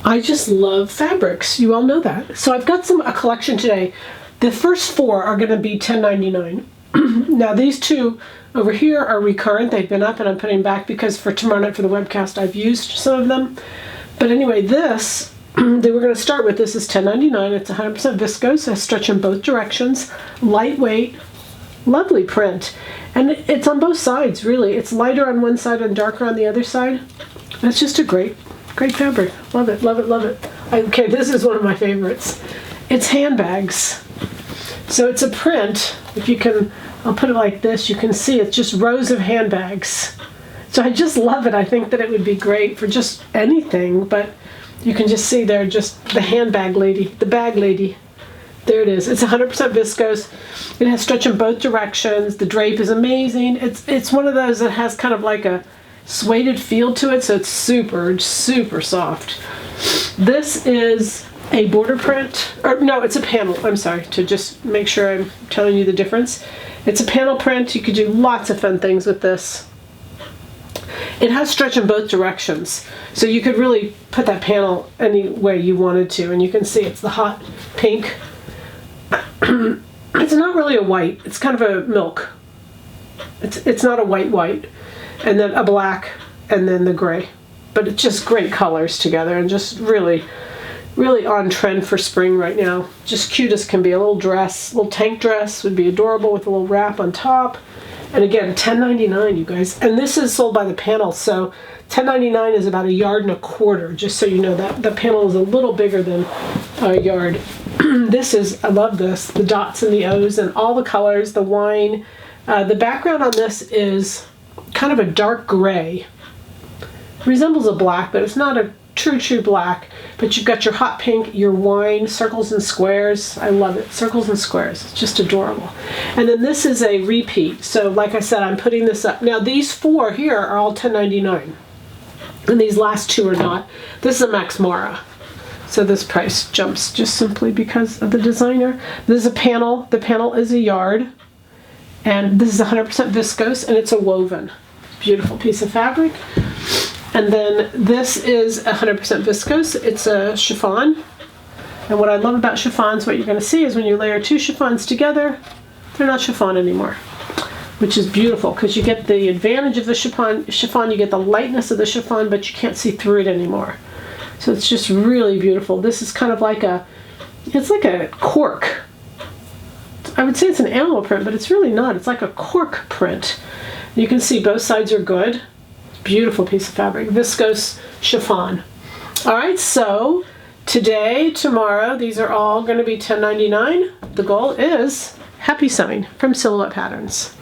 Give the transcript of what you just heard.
I just love fabrics. You all know that. So I've got a collection today. The first 4 are going to be $10.99. Now these 2 over here are recurrent. They've been up and I'm putting back because for tomorrow night for the webcast I've used some of them. But anyway, this, they were going to start with, this is $10.99. It's 100% viscose. I stretch in both directions. Lightweight, lovely print. And it's on both sides, really. It's lighter on one side and darker on the other side. That's just a great fabric. Love it, love it, love it. Okay, this is one of my favorites. It's handbags. So it's a print. If you can, I'll put it like this, you can see it's just rows of handbags. So I just love it. I think that it would be great for just anything, but you can just see there just the handbag lady, the bag lady. There it is. It's 100% viscose. It has stretch in both directions. The drape is amazing. It's one of those that has kind of like a suede feel to it, so it's super, super soft. This is a border print, or no, it's a panel. I'm sorry, to just make sure I'm telling you the difference. It's a panel print. You could do lots of fun things with this. It has stretch in both directions, so you could really put that panel any way you wanted to, and you can see it's the hot pink. It's not really a white, it's kind of a milk. It's not a white, and then a black, and then the gray. But it's just great colors together, and just really, really on trend for spring right now. Just cute as can be. A little dress, little tank dress would be adorable with a little wrap on top. And again, $10.99, you guys. And this is sold by the panel, so $10.99 is about 1.25 yards, just so you know. That the panel is a little bigger than a yard. This is, I love this, the dots and the O's and all the colors, the wine. The background on this is kind of a dark gray. It resembles a black, but it's not a true black. But you've got your hot pink, your wine, circles and squares. I love it. Circles and squares. It's just adorable. And then this is a repeat. So like I said, I'm putting this up. Now these 4 here are all $10.99. And these last 2 are not. This is a Max Mara. So this price jumps just simply because of the designer. This is a panel. The panel is 1 yard. And this is 100% viscose, and it's a woven. Beautiful piece of fabric. And then this is 100% viscose. It's a chiffon. And what I love about chiffons, what you're going to see is when you layer 2 chiffons together, they're not chiffon anymore, which is beautiful because you get the advantage of the chiffon, you get the lightness of the chiffon, but you can't see through it anymore. So it's just really beautiful. This is kind of like it's like a cork. I would say it's an animal print, but it's really not. It's like a cork print. You can see both sides are good. Beautiful piece of fabric. Viscose chiffon. All right, so today, tomorrow, these are all going to be $10.99. The goal is happy sewing from Silhouette Patterns.